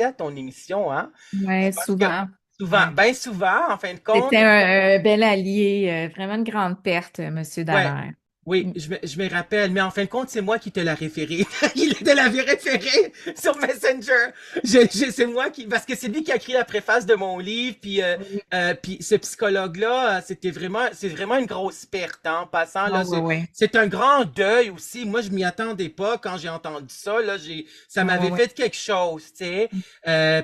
à ton émission, hein? Je Ouais, pense que souvent. souvent, Ouais. bien souvent, en fin de compte, C'était un bel allié, vraiment une grande perte, Monsieur ouais, Dallaire. oui, Mm. je me rappelle, mais en fin de compte, c'est moi qui te l'ai référé. Il te l'avait référé sur Messenger. C'est moi qui, parce que c'est lui qui a écrit la préface de mon livre, Oui. puis ce psychologue-là, c'est vraiment une grosse perte, hein, en passant, Ah là, ouais, ouais. c'est un grand deuil aussi. Moi, je m'y attendais pas quand j'ai entendu ça, là, ça Ah ouais, m'avait ouais. fait quelque chose, tu sais,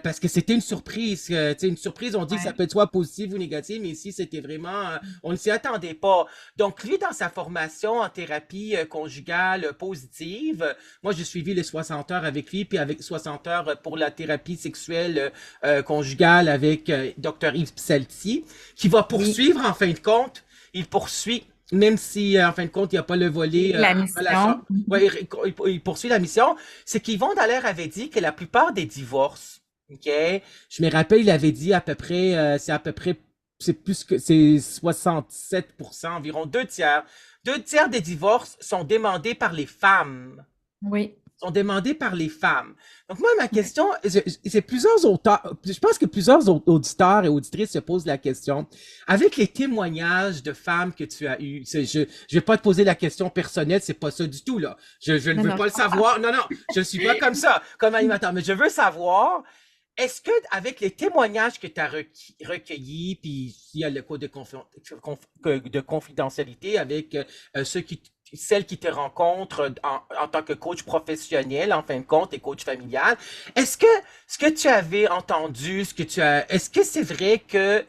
parce que c'était une surprise, tu sais, une surprise, on dit que ça Ouais. peut être soit positif ou négatif, mais ici, c'était vraiment, on ne s'y attendait pas. Donc, lui, dans sa formation en thérapie conjugale positive, moi, j'ai suivi les 60 heures avec lui, puis avec 60 heures pour la thérapie sexuelle conjugale avec Dr. Yves Psalti, qui va Oui. poursuivre, en fin de compte, il poursuit, même si, en fin de compte, il n'y a pas le volet La relation. mission. Ouais, il poursuit la mission. C'est qu'Yvon Dallaire avait dit que la plupart des divorces, OK? Je me rappelle, il avait dit à peu près, c'est à peu près c'est plus que c'est 67% environ deux tiers. Deux tiers des divorces sont demandés par les femmes. Oui. Sont demandés par les femmes. Donc moi, ma question, c'est plusieurs auteurs, je pense que plusieurs auditeurs et auditrices se posent la question. Avec les témoignages de femmes que tu as eus, je vais pas te poser la question personnelle, c'est pas ça du tout, là. Je ne Non, veux non, pas je le comprends. savoir. Non, non, je ne suis pas comme ça, comme animateur, mais je veux savoir est-ce que avec les témoignages que tu as recueillis, puis s'il y a le code de confidentialité avec ceux qui celles qui te rencontrent en tant que coach professionnel, en fin de compte, et coach familial, est-ce que ce que tu avais entendu, est-ce que c'est vrai que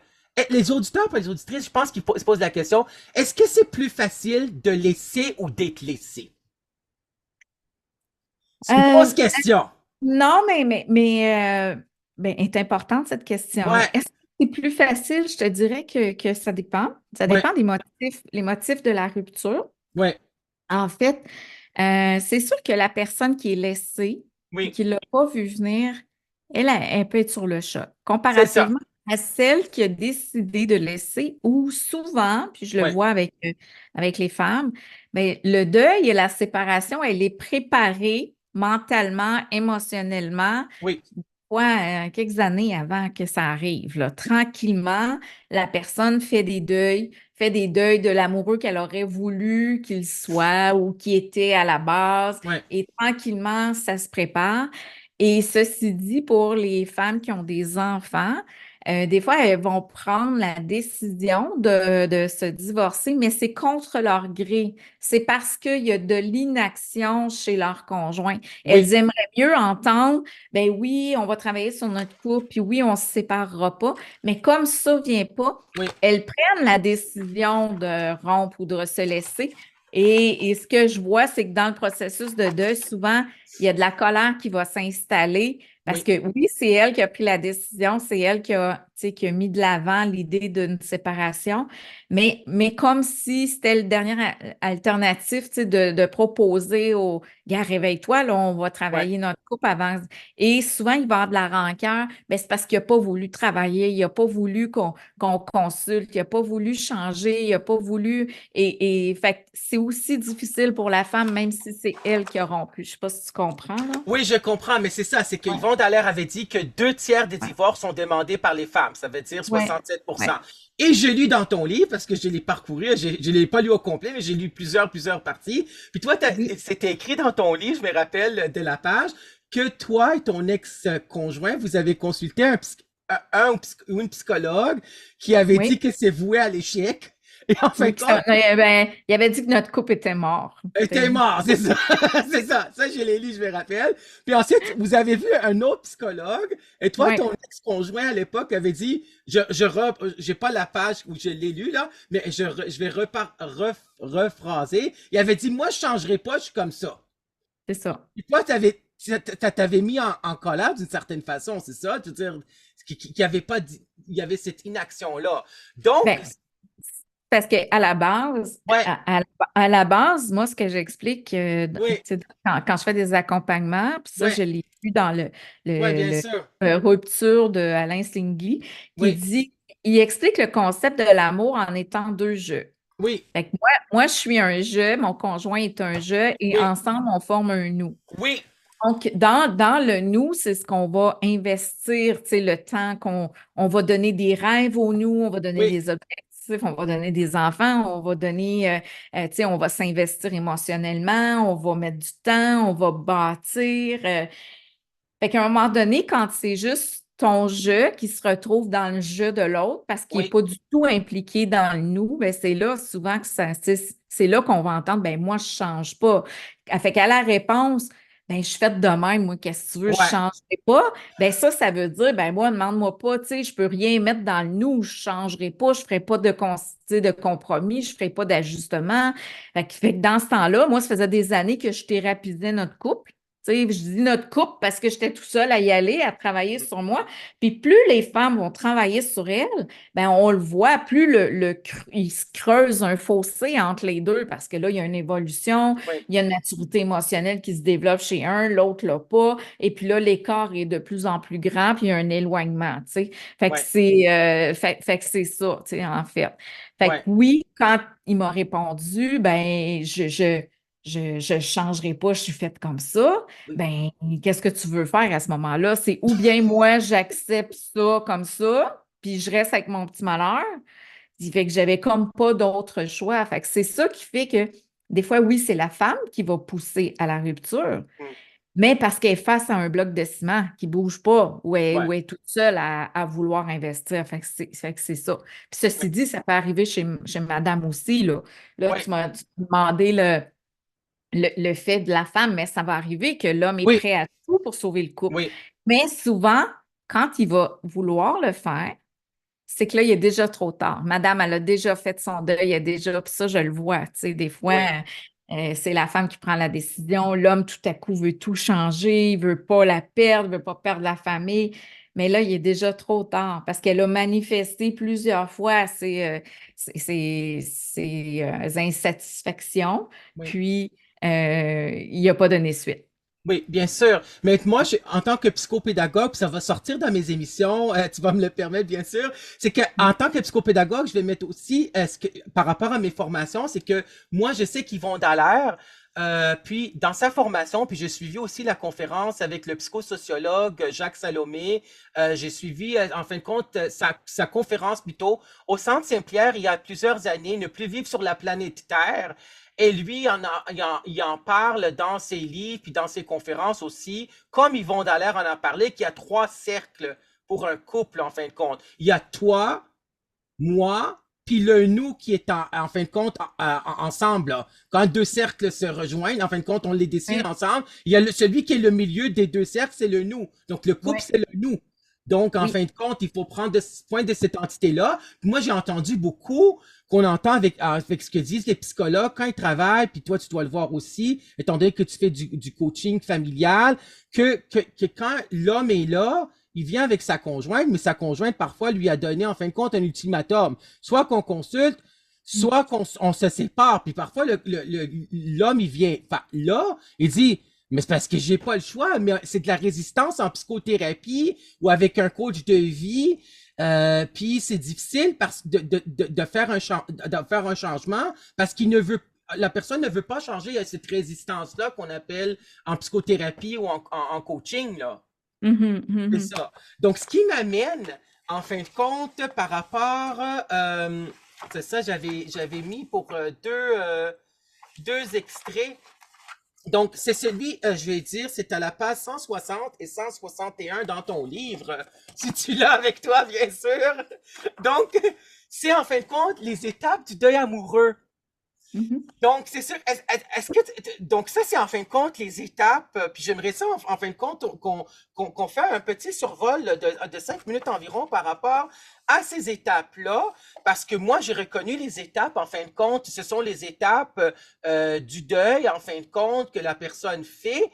les auditeurs et les auditrices, je pense qu'ils se posent la question, est-ce que c'est plus facile de laisser ou d'être laissé? C'est une Euh, grosse question. non, ben, est importante cette question-là. Ouais, Est-ce que c'est plus facile? Je te dirais que ça dépend. Ça ouais, dépend des motifs, les motifs de la rupture. ouais, En fait, c'est sûr que la personne qui est laissée et oui, qui ne l'a pas vu venir, elle peut être sur le choc. c'est ça. Comparativement à celle qui a décidé de laisser, ou souvent, puis je le Ouais, vois avec les femmes, bien, le deuil et la séparation, elle est préparée mentalement, émotionnellement, oui, ouais, quelques années avant que ça arrive, là. Tranquillement, la personne fait des deuils de l'amoureux qu'elle aurait voulu qu'il soit ou qui était à la base. ouais. Et tranquillement, ça se prépare. Et ceci dit, pour les femmes qui ont des enfants, des fois, elles vont prendre la décision de se divorcer, mais c'est contre leur gré. C'est parce qu'il y a de l'inaction chez leur conjoint. Oui, Elles aimeraient mieux entendre ben oui, on va travailler sur notre couple, puis oui, on ne se séparera pas. Mais comme ça ne vient pas, oui, elles prennent la décision de rompre ou de se laisser. Et ce que je vois, c'est que dans le processus de deuil, souvent, il y a de la colère qui va s'installer parce oui, que oui, c'est elle qui a pris la décision, c'est elle qui a mis de l'avant l'idée d'une séparation, mais comme si c'était le dernier alternative, tu sais, de proposer au gars, réveille-toi, là, on va ouais. travailler notre couple avant. Et souvent, il va y avoir de la rancœur. Ben, c'est parce qu'il n'a pas voulu travailler, il n'a pas voulu qu'on consulte, il n'a pas voulu changer, il n'a pas voulu. Et fait que c'est aussi difficile pour la femme, même si c'est elle qui a rompu. Je ne sais pas si tu comprends, là. Oui, je comprends, mais c'est ça, c'est que Ouais, Yvon Dallaire avait dit que deux tiers des ouais, divorces sont demandés par les femmes, ça veut dire ouais, 67%. ouais. Et j'ai lu dans ton livre, parce que je l'ai parcouru, je l'ai pas lu au complet, mais j'ai lu plusieurs parties. Puis toi, Oui, c'était écrit dans ton livre, je me rappelle de la page, que toi et ton ex-conjoint, vous avez consulté ou une psychologue qui avait dit oui. que c'est voué à l'échec. Et en fin Oui, de compte, ben, il avait dit que notre couple était mort. était mort, c'est ça. C'est ça. Ça, je l'ai lu, je me rappelle. Puis ensuite, vous avez vu un autre psychologue. Et toi, Oui, ton ex-conjoint à l'époque avait dit, j'ai pas la page où je l'ai lu, là, mais je vais rephraser. Il avait dit, moi, je changerai pas, je suis comme ça. c'est ça. Puis toi, t'avais mis en colère d'une certaine façon, c'est ça? Tu veux dire, qu'il y avait pas, il y avait cette inaction-là. Donc, Ben, parce qu'à la base, ouais, à la base, moi, ce que j'explique, tu oui, sais, quand je fais des accompagnements, puis ça, ouais, je l'ai vu dans ouais, le, bien le, sûr. Rupture de Alain Singui, qui Oui, dit, il explique le concept de l'amour en étant deux jeux. oui, Fait que moi, je suis un je, mon conjoint est un je, et oui, ensemble, on forme un nous. oui. Donc, dans le nous, c'est ce qu'on va investir, tu sais, le temps qu'on va donner des rêves au nous, on va donner Oui, des objectifs, on va donner des enfants, on va donner, tu sais, on va s'investir émotionnellement, on va mettre du temps, on va bâtir. Fait qu'à un moment donné, quand c'est juste ton jeu qui se retrouve dans le jeu de l'autre parce qu'il n'est oui, pas du tout impliqué dans le nous, ben c'est là souvent que c'est là qu'on va entendre ben moi, je ne change pas. Fait qu'à la réponse, ben je suis faite de même, moi, qu'est-ce que tu veux, je ne ouais, changerai pas. Ben ça veut dire, ben moi, demande-moi pas, tu sais, je ne peux rien mettre dans le nous, je ne changerai pas, je ne ferai pas tu sais, de compromis, je ne ferai pas d'ajustement. Fait que dans ce temps-là, moi, ça faisait des années que je thérapisais notre couple. Tu sais, je dis notre couple parce que j'étais tout seul à y aller, à travailler sur moi. Puis plus les femmes vont travailler sur elles, ben on le voit, plus il se creuse un fossé entre les deux parce que là, il y a une évolution, oui, il y a une maturité émotionnelle qui se développe chez un, l'autre l'a pas. Et puis là, l'écart est de plus en plus grand, puis il y a un éloignement, tu sais. Fait que ouais, fait que c'est ça, tu sais, en fait. Fait que ouais, oui, quand il m'a répondu, ben je changerai pas, je suis faite comme ça. oui, Ben, qu'est-ce que tu veux faire à ce moment-là? C'est ou bien moi, j'accepte ça comme ça, puis je reste avec mon petit malheur. Il fait que j'avais comme pas d'autre choix. Fait que c'est ça qui fait que des fois, oui, c'est la femme qui va pousser à la rupture, mm, mais parce qu'elle est face à un bloc de ciment qui bouge pas, ouais, ou elle est toute seule à vouloir investir. Fait que c'est ça. Puis oui, ceci dit, ça peut arriver chez madame aussi, là. Là, oui, tu m'as demandé le fait de la femme, mais ça va arriver que l'homme est oui, prêt à tout pour sauver le couple. oui, Mais souvent, quand il va vouloir le faire, c'est que là, il est déjà trop tard. Madame, elle a déjà fait son deuil, elle a déjà, puis ça, je le vois, tu sais, des fois, oui, c'est la femme qui prend la décision, l'homme, tout à coup, veut tout changer, il veut pas la perdre, il veut pas perdre la famille, mais là, il est déjà trop tard parce qu'elle a manifesté plusieurs fois ses insatisfactions, oui. puis il n'a pas donné suite. Oui, bien sûr. Mais moi, en tant que psychopédagogue, puis ça va sortir dans mes émissions, tu vas me le permettre, bien sûr, c'est que en tant que psychopédagogue, je vais mettre aussi, par rapport à mes formations, c'est que moi, je sais qu'Yvon Dallaire, puis dans sa formation, puis j'ai suivi aussi la conférence avec le psychosociologue Jacques Salomé. J'ai suivi, en fin de compte, sa conférence plutôt au Centre Saint-Pierre il y a plusieurs années, Ne plus vivre sur la planète Terre. Et lui, il en parle dans ses livres, puis dans ses conférences aussi, comme Yvon Dallaire en a parlé, qu'il y a trois cercles pour un couple, en fin de compte. Il y a toi, moi, puis le nous qui est en fin de compte ensemble. Là. Quand deux cercles se rejoignent, en fin de compte, on les dessine Oui, ensemble. Il y a celui qui est le milieu des deux cercles, c'est le nous. Donc le couple, oui, c'est le nous. Donc, en fin oui. de compte, il faut prendre point de cette entité-là. Moi, j'ai entendu beaucoup qu'on entend avec ce que disent les psychologues quand ils travaillent, puis toi, tu dois le voir aussi, étant donné que tu fais du coaching familial, que quand l'homme est là, il vient avec sa conjointe, mais sa conjointe, parfois, lui a donné, en fin de compte, un ultimatum. Soit qu'on consulte, soit qu'on on se sépare. Puis parfois, l'homme, il vient. Enfin, là, il dit, mais c'est parce que j'ai pas le choix, mais c'est de la résistance en psychothérapie ou avec un coach de vie. Puis c'est difficile de faire de faire un changement parce qu'il ne veut la personne ne veut pas changer à cette résistance-là qu'on appelle en psychothérapie ou en coaching, là. Mhm, C'est mhm. ça. Donc, ce qui m'amène, en fin de compte, par rapport, c'est ça, j'avais mis pour deux extraits. Donc, c'est celui, je vais dire, c'est à la page 160 et 161 dans ton livre, si tu l'as avec toi, bien sûr. Donc, c'est en fin de compte les étapes du deuil amoureux. Mhm. Donc, c'est sûr. Est-ce que donc ça, c'est en fin de compte les étapes. Puis j'aimerais ça, en fin de compte, qu'on fait un petit survol de 5 minutes environ par rapport à ces étapes-là, parce que moi, j'ai reconnu les étapes. En fin de compte, ce sont les étapes du deuil, en fin de compte, que la personne fait.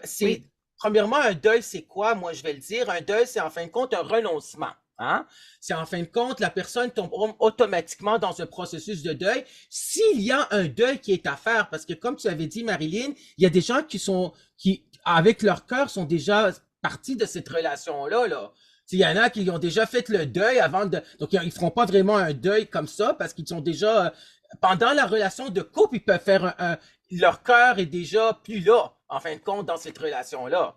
C'est Oui, premièrement un deuil, c'est quoi? Moi, je vais le dire. Un deuil, c'est en fin de compte un renoncement. Hein? C'est en fin de compte, la personne tombe automatiquement dans un processus de deuil s'il y a un deuil qui est à faire, parce que comme tu avais dit, Marilyn, il y a des gens qui, avec leur cœur, sont déjà partis de cette relation-là, là. Il y en a qui ont déjà fait le deuil avant de, donc ils feront pas vraiment un deuil comme ça parce qu'ils sont déjà, pendant la relation de couple, ils peuvent faire leur cœur est déjà plus là, en fin de compte, dans cette relation-là.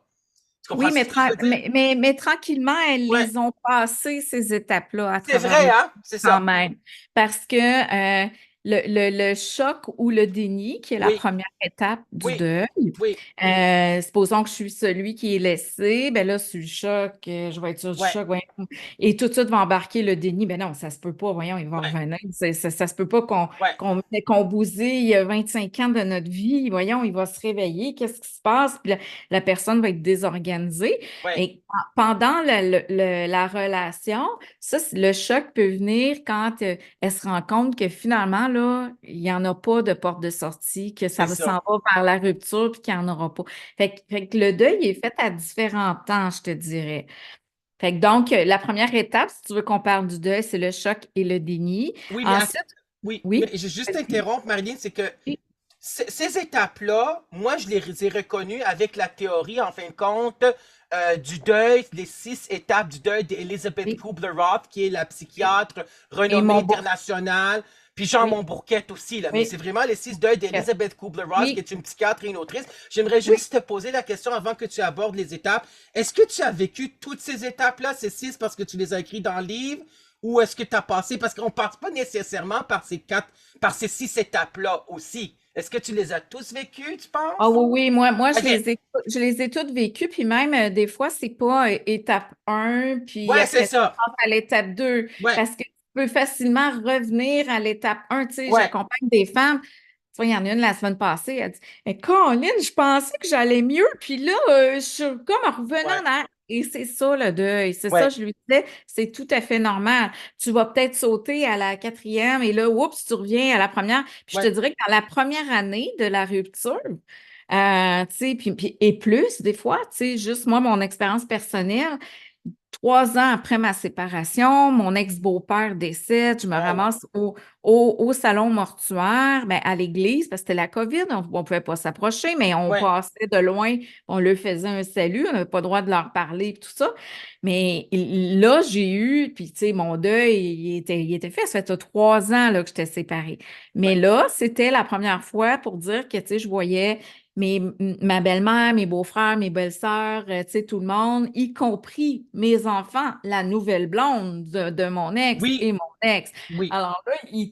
Tu comprends Oui, ce que je veux dire? mais tranquillement, elles Ouais, les ont passées, ces étapes-là, à c'est travers vrai, le hein? C'est quand ça. même. Parce que le choc ou le déni, qui est la Oui, première étape du oui, deuil, oui, supposons que je suis celui qui est laissé, ben là, sur le choc, je vais être sur le ouais, choc, voyons, et tout de suite va embarquer le déni. Ben non, ça se peut pas, voyons, il va ouais, revenir. Ça se peut pas ouais, qu'on bousille 25 ans de notre vie, voyons, il va se réveiller, qu'est-ce qui se passe? Puis la personne va être désorganisée. ouais, Et pendant la relation, le choc peut venir quand elle se rend compte que finalement, là, il n'y en a pas de porte de sortie, que c'est s'en ça. va vers la rupture, puis qu'il n'y en aura pas. Fait que le deuil est fait à différents temps, je te dirais. Fait que donc, la première étape, si tu veux qu'on parle du deuil, c'est le choc et le déni. Oui, mais Ensuite, oui, mais oui, je vais juste vas-y. t'interrompre, Marilyn, c'est que Oui, ces étapes-là, moi, je les ai reconnues avec la théorie, en fin de compte, du deuil, les 6 étapes du deuil d'Elizabeth oui, Kubler-Ross, qui est la oui. psychiatre Et renommée mon beau, internationale, puis Jean oui, Monbourquette aussi, là. Mais c'est oui, vraiment les 6 deuils d'Elizabeth Kubler-Ross, qui oui, est une psychiatre et une autrice. J'aimerais oui. juste te poser la question avant que tu abordes les étapes. Est-ce que tu as vécu toutes ces étapes-là, ces 6, parce que tu les as écrites dans le livre? Ou est-ce que tu as passé, parce qu'on passe pas nécessairement par ces 6 étapes-là aussi. Est-ce que tu les as tous vécues, tu Ah penses? oui, oui, moi, OK. je les ai toutes vécues, puis même des fois, c'est pas étape 1, puis Ouais, c'est après ça, ça. on passe à l'étape 2, Ouais, parce que tu peux facilement revenir à l'étape 1. Tu sais, ouais, j'accompagne des femmes. Tu vois, il y en a une la semaine passée, elle dit, mais Colin, je pensais que j'allais mieux, puis là, je suis comme revenant ouais, en arrière. Et c'est ça le deuil, c'est ça, ouais, je lui disais, c'est tout à fait normal. Tu vas peut-être sauter à la quatrième, et là, oups, tu reviens à la première. Puis je te ouais. dirais que dans la première année de la rupture, tu sais, et plus, des fois, tu sais, juste moi, mon expérience personnelle, 3 ans après ma séparation, mon ex-beau-père décède, je me Oh, ramasse au salon mortuaire, ben, à l'église, parce que c'était la COVID, on ne pouvait pas s'approcher, mais on ouais, passait de loin, on leur faisait un salut, on n'avait pas le droit de leur parler, tout ça. Mais là, j'ai eu, puis tu sais, mon deuil, il était fait, ça fait 3 ans là, que j'étais séparée. Mais ouais. là, c'était la première fois pour dire que, tu sais, je voyais ma belle-mère, mes beaux-frères, mes belles-sœurs, tu sais, tout le monde, y compris mes enfants, la nouvelle blonde de mon ex Oui, et mon ex. oui. Alors là, ils